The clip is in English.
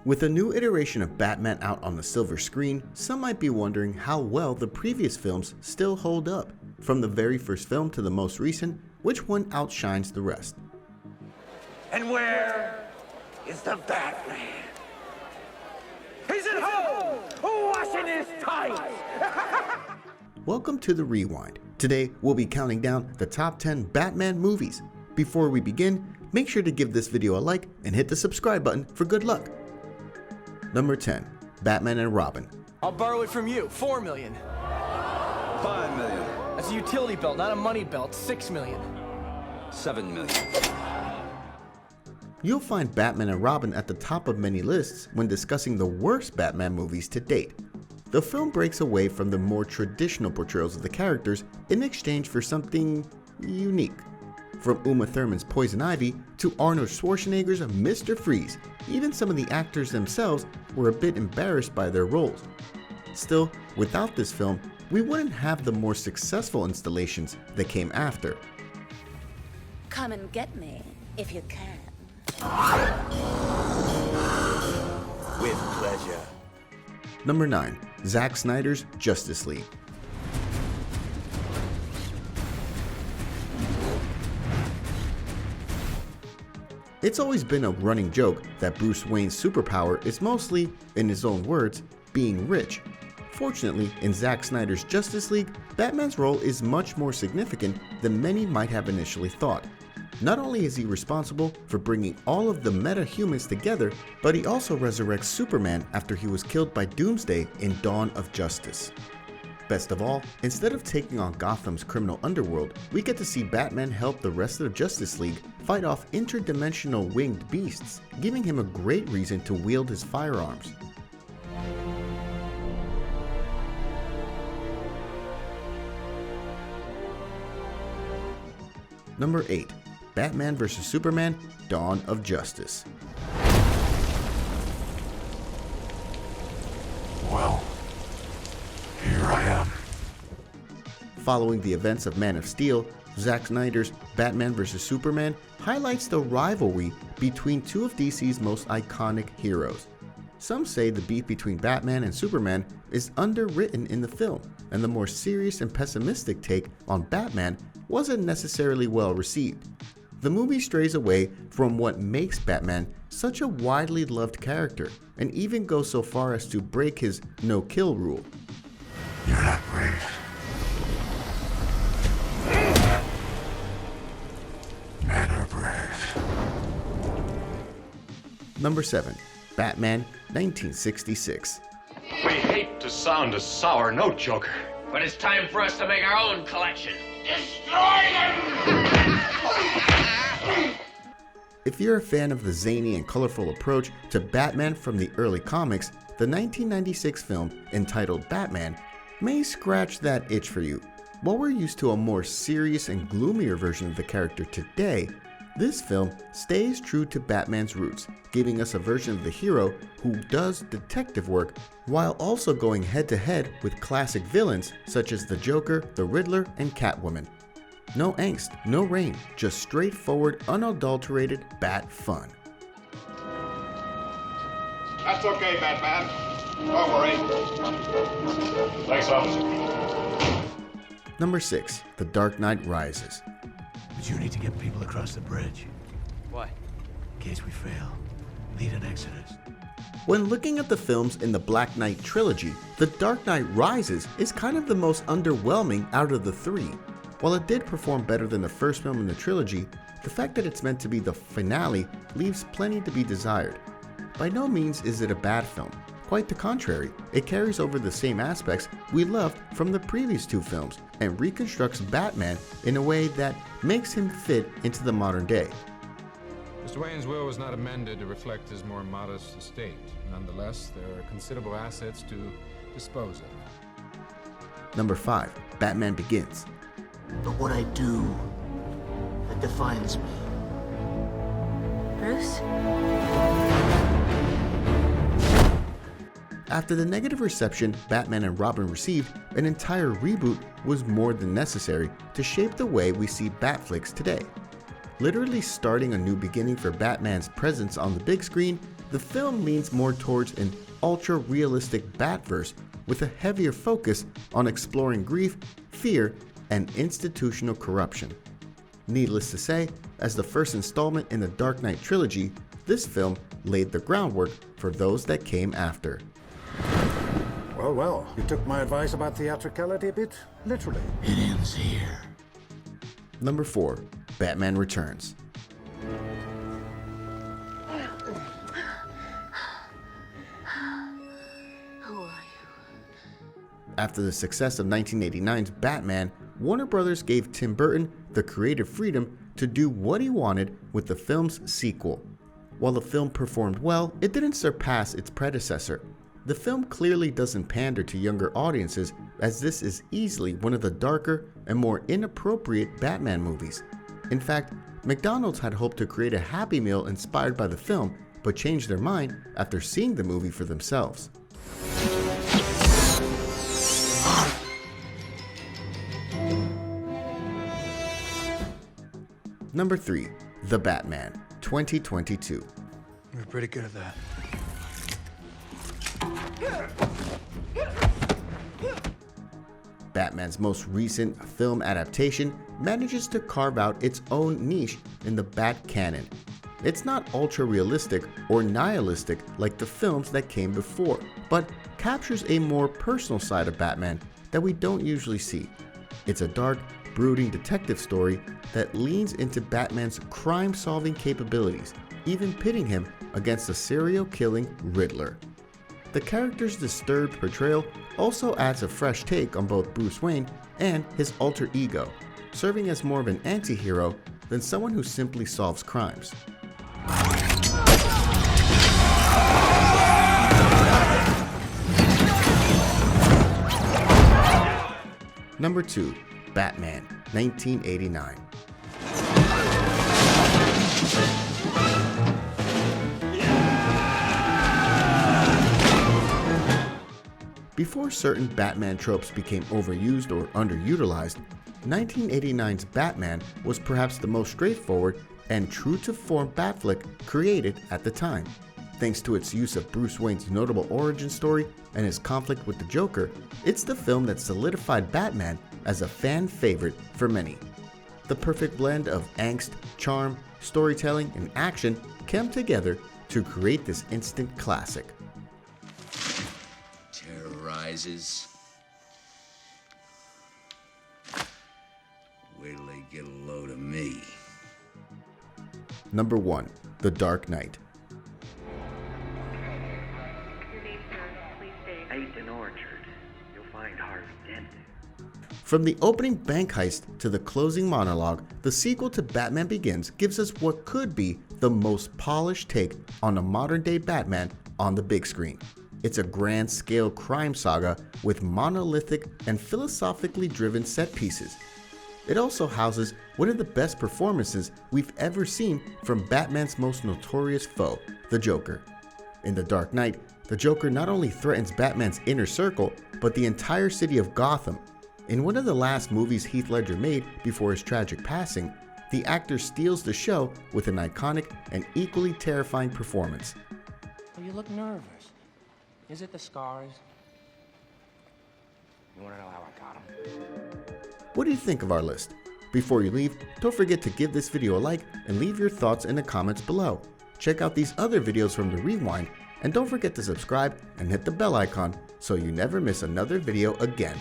With a new iteration of Batman out on the silver screen, some might be wondering how well the previous films still hold up. From the very first film to the most recent, which one outshines the rest? And where is the Batman? He's at home, washing his tights. Welcome to the Rewind. Today, we'll be counting down the top 10 Batman movies. Before we begin, make sure to give this video a like and hit the subscribe button for good luck. Number 10, Batman and Robin. I'll borrow it from you, $4 million. $5 million. That's a utility belt, not a money belt, $6 million. $7 million. You'll find Batman and Robin at the top of many lists when discussing the worst Batman movies to date. The film breaks away from the more traditional portrayals of the characters in exchange for something unique. From Uma Thurman's Poison Ivy to Arnold Schwarzenegger's Mr. Freeze, even some of the actors themselves were a bit embarrassed by their roles. Still, without this film, we wouldn't have the more successful installations that came after. Come and get me, if you can. With pleasure. Number 9, Zack Snyder's Justice League. It's always been a running joke that Bruce Wayne's superpower is mostly, in his own words, being rich. Fortunately, in Zack Snyder's Justice League, Batman's role is much more significant than many might have initially thought. Not only is he responsible for bringing all of the meta-humans together, but he also resurrects Superman after he was killed by Doomsday in Dawn of Justice. Best of all, instead of taking on Gotham's criminal underworld, we get to see Batman help the rest of the Justice League fight off interdimensional winged beasts, giving him a great reason to wield his firearms. Number 8, Batman vs. Superman: Dawn of Justice. Well, here I am. Following the events of Man of Steel, Zack Snyder's Batman vs. Superman highlights the rivalry between two of DC's most iconic heroes. Some say the beef between Batman and Superman is underwritten in the film, and the more serious and pessimistic take on Batman wasn't necessarily well received. The movie strays away from what makes Batman such a widely loved character, and even goes so far as to break his no-kill rule. You're not brave. Men are brave. Number 7, Batman 1966. We hate to sound a sour note, Joker, but it's time for us to make our own collection. Destroy them! If you're a fan of the zany and colorful approach to Batman from the early comics, the 1996 film entitled Batman may scratch that itch for you. While we're used to a more serious and gloomier version of the character today, this film stays true to Batman's roots, giving us a version of the hero who does detective work while also going head-to-head with classic villains such as the Joker, the Riddler, and Catwoman. No angst, no rain, just straightforward, unadulterated Bat fun. That's okay, Batman. Don't worry. Thanks, officer. Number 6, The Dark Knight Rises. But you need to get people across the bridge. Why? In case we fail, lead an exodus. When looking at the films in the Black Knight trilogy, The Dark Knight Rises is kind of the most underwhelming out of the three. While it did perform better than the first film in the trilogy, the fact that it's meant to be the finale leaves plenty to be desired. By no means is it a bad film. Quite the contrary, it carries over the same aspects we loved from the previous two films and reconstructs Batman in a way that makes him fit into the modern day. Mr. Wayne's will was not amended to reflect his more modest estate. Nonetheless, there are considerable assets to dispose of. Number 5, Batman Begins. But what I do, that defines me. Bruce? After the negative reception Batman and Robin received, an entire reboot was more than necessary to shape the way we see Batflicks today. Literally starting a new beginning for Batman's presence on the big screen, The film leans more towards an ultra-realistic Batverse with a heavier focus on exploring grief, fear, and institutional corruption. Needless to say, as the first installment in the Dark Knight trilogy, this film laid the groundwork for those that came after. Well, well, you took my advice about theatricality a bit literally. It ends here. Number 4. Batman Returns. Who are you? After the success of 1989's Batman, Warner Brothers gave Tim Burton the creative freedom to do what he wanted with the film's sequel. While the film performed well, it didn't surpass its predecessor. The film clearly doesn't pander to younger audiences, as this is easily one of the darker and more inappropriate Batman movies. In fact, McDonald's had hoped to create a Happy Meal inspired by the film, but changed their mind after seeing the movie for themselves. Number 3. The Batman, 2022. We're pretty good at that. Batman's most recent film adaptation manages to carve out its own niche in the Bat canon. It's not ultra-realistic or nihilistic like the films that came before, but captures a more personal side of Batman that we don't usually see. It's a dark, brooding detective story that leans into Batman's crime-solving capabilities, even pitting him against a serial-killing Riddler. The character's disturbed portrayal also adds a fresh take on both Bruce Wayne and his alter ego, serving as more of an anti-hero than someone who simply solves crimes. Number 2. Batman, 1989. Before certain Batman tropes became overused or underutilized, 1989's Batman was perhaps the most straightforward and true-to-form Batflick created at the time. Thanks to its use of Bruce Wayne's notable origin story and his conflict with the Joker, it's the film that solidified Batman as a fan favorite for many. The perfect blend of angst, charm, storytelling, and action came together to create this instant classic. Terrorizes. Wait till they get a load of me. Number 1. The Dark Knight. 8th and Orchard. You'll find Harvey Dent. From the opening bank heist to the closing monologue, the sequel to Batman Begins gives us what could be the most polished take on a modern-day Batman on the big screen. It's a grand-scale crime saga with monolithic and philosophically driven set pieces. It also houses one of the best performances we've ever seen from Batman's most notorious foe, the Joker. In The Dark Knight, the Joker not only threatens Batman's inner circle, but the entire city of Gotham. In one of the last movies Heath Ledger made before his tragic passing, the actor steals the show with an iconic and equally terrifying performance. Well, you look nervous. Is it the scars? You want to know how I got him? What do you think of our list? Before you leave, don't forget to give this video a like and leave your thoughts in the comments below. Check out these other videos from The Rewind, and don't forget to subscribe and hit the bell icon so you never miss another video again.